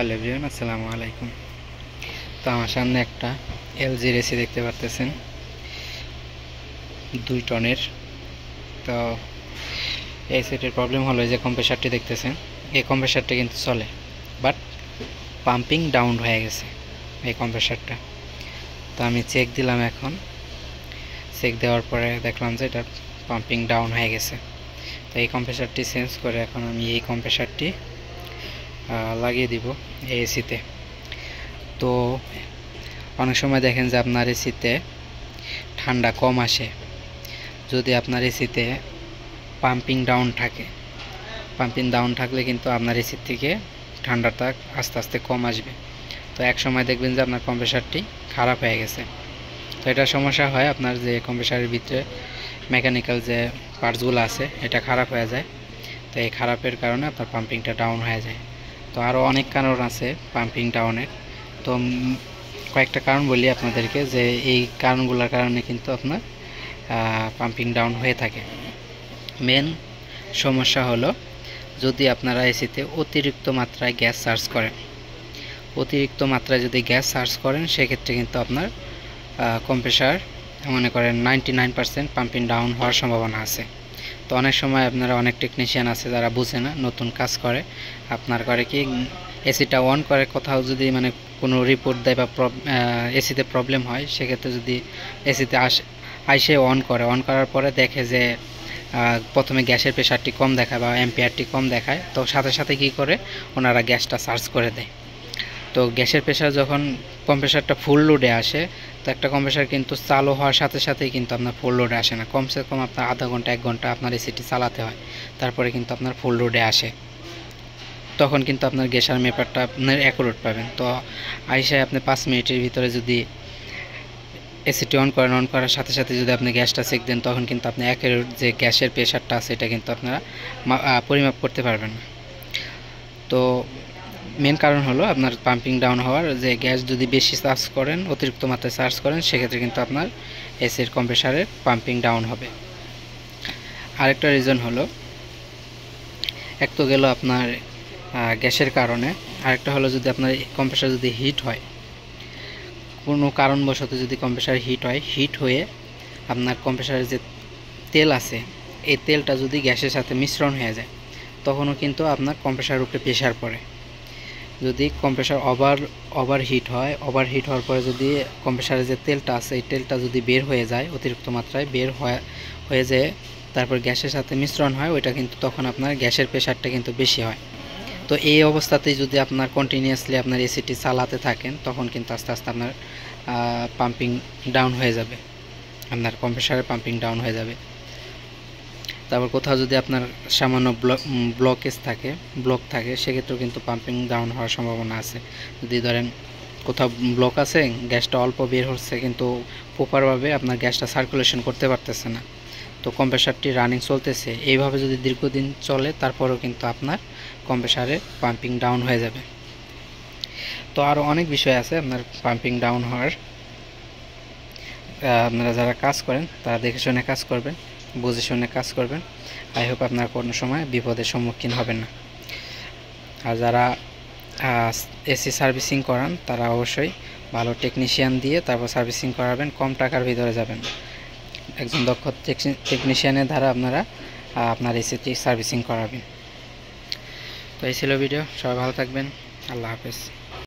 Hello everyone, আসসালামু আলাইকুম। তো আমার সামনে একটা এলজির এসি দেখতে পাচ্ছেন 2 টনের। তো এই সেটের প্রবলেম হলো যে কম্প্রেসারটি দেখতেছেন, এই কম্প্রেসারটা কিন্তু চলে, বাট পাম্পিং ডাউন হয়ে গেছে এই কম্প্রেসারটা। তো আমি চেক দিলাম, এখন চেক দেওয়ার পরে দেখলাম যে এটা পাম্পিং ডাউন হয়ে গেছে। তো এই কম্প্রেসারটি চেঞ্জ করে এখন আমি এই কম্প্রেসারটি লাগিয়ে দিব এই এসিতে। তো অনেক সময় দেখেন যে আপনার এসিতে ঠান্ডা কম আসে, যদি আপনার এসিতে পাম্পিং ডাউন থাকলে কিন্তু আপনার এসির থেকে ঠান্ডাটা আস্তে আস্তে কম আসবে। তো এক সময় দেখবেন যে আপনার কম্প্রেসারটি খারাপ হয়ে গেছে। তো এটা সমস্যা হয় আপনার যে কম্প্রেসারের ভিতরে মেকানিক্যাল যে পার্টসগুলো আছে এটা খারাপ হয়ে যায়। তো এই খারাপের কারণে আপনার পাম্পিংটা ডাউন হয়ে যায়। তো আরও অনেক কারণ আছে পাম্পিং ডাউনের। তো কয়েকটা কারণ বলি আপনাদেরকে, যে এই কারণগুলোর কারণে কিন্তু আপনার পাম্পিং ডাউন হয়ে থাকে। মেন সমস্যা হলো যদি আপনারা এসিতে অতিরিক্ত মাত্রায় গ্যাস সার্চ করেন, সেক্ষেত্রে কিন্তু আপনার কম্প্রেসার মনে করেন 99% পাম্পিং ডাউন হওয়ার সম্ভাবনা আছে। তো অনেক সময় আপনারা অনেক টেকনিশিয়ান আছে যারা বুঝে না, নতুন কাজ করে, আপনার করে কি এসিটা অন করে, কোথাও যদি মানে কোনো রিপোর্ট দেয় বা এসিতে প্রবলেম হয়, সেক্ষেত্রে যদি এসিতে আইসে অন করার পরে দেখে যে প্রথমে গ্যাসের প্রেশারটি কম দেখায় বা অ্যাম্পিয়ারটি কম দেখায়, তো সাথে সাথে কী করে ওনারা গ্যাসটা সার্চ করে দেয়। তো গ্যাসের প্রেশার যখন কম্প্রেসারটা ফুল লোডে আসে, তো একটা কম্প্রেসার কিন্তু চালু হওয়ার সাথে সাথেই কিন্তু আপনার ফুল লোডে আসে না, কমসে কম আপনার আধা ঘন্টা 1 ঘন্টা আপনার এসিটি চালাতে হয়, তারপরে কিন্তু আপনার ফুল লোডে আসে। তখন কিন্তু আপনার গ্যাসের মেপারটা আপনার অ্যাকুরেট পাবেন। তো আইসায় আপনি 5 মিনিটের ভিতরে যদি এসিটি অন করার সাথে সাথে যদি আপনি গ্যাসটা চেক দেন, তখন কিন্তু আপনি অ্যাকুরেট যে গ্যাসের প্রেশারটা আছে এটা কিন্তু আপনারা পরিমাপ করতে পারবেন না। তো মেন কারণ হলো আপনার পাম্পিং ডাউন হওয়ার, যে গ্যাস যদি বেশি চার্জ করেন, অতিরিক্ত মাত্রায় চার্জ করেন, সেক্ষেত্রে কিন্তু আপনার এসির কম্প্রেসারের পাম্পিং ডাউন হবে। আরেকটা রিজন হলো, এক তো গেল আপনার গ্যাসের কারণে, আরেকটা হলো যদি আপনার কম্প্রেসার যদি হিট হয়, কোনো কারণবশত যদি কম্প্রেসার হিট হয়ে আপনার কম্প্রেসারের যে তেল আছে, এই তেলটা যদি গ্যাসের সাথে মিশ্রণ হয়ে যায়, তখনও কিন্তু আপনার কম্প্রেসারের উপরে প্রেশার পড়ে। যদি কম্প্রেসার ওভার হিট হওয়ার পরে যদি কম্প্রেসারের যে তেলটা আছে, এই তেলটা যদি বের হয়ে যায়, অতিরিক্ত মাত্রায় বের হয়ে যায়, তারপর গ্যাসের সাথে মিশ্রণ হয়, ওইটা কিন্তু তখন আপনার গ্যাসের প্রেশারটা কিন্তু বেশি হয়। তো এই অবস্থাতেই যদি আপনার কন্টিনিউয়াসলি আপনার এসিটি চালাতে থাকেন, তখন কিন্তু আস্তে আস্তে আপনার পাম্পিং ডাউন হয়ে যাবে, আপনার কম্প্রেসারের পাম্পিং ডাউন হয়ে যাবে। তারপর কোথাও যদি আপনার সামান্য ব্লক থাকে, সেক্ষেত্রেও কিন্তু পাম্পিং ডাউন হওয়ার সম্ভাবনা আছে। যদি ধরেন কোথাও ব্লক আছে, গ্যাসটা অল্প বের হচ্ছে, কিন্তু প্রপারভাবে আপনার গ্যাসটা সার্কুলেশন করতে পারতেছে না, তো কম্প্রেসারটি রানিং চলতেছে, এইভাবে যদি দীর্ঘদিন চলে, তারপরেও কিন্তু আপনার কম্প্রেসারে পাম্পিং ডাউন হয়ে যাবে। তো আরও অনেক বিষয় আছে আপনার পাম্পিং ডাউন হওয়ার। আপনারা যারা কাজ করেন তারা দেখে শুনে কাজ করবেন, বুঝে শুনে কাজ করবেন। আই হোপ আপনারা কোনো সময় বিপদের সম্মুখীন হবেন না। আর যারা এসি সার্ভিসিং করান, তারা অবশ্যই ভালো টেকনিশিয়ান দিয়ে তারপর সার্ভিসিং করাবেন, কম টাকার ভিতরে যাবেন। একজন দক্ষ টেকনিশিয়ানের দ্বারা আপনারা আপনার এসিটি সার্ভিসিং করাবেন। তো এই ছিল ভিডিও, সবাই ভালো থাকবেন, আল্লাহ হাফেজ।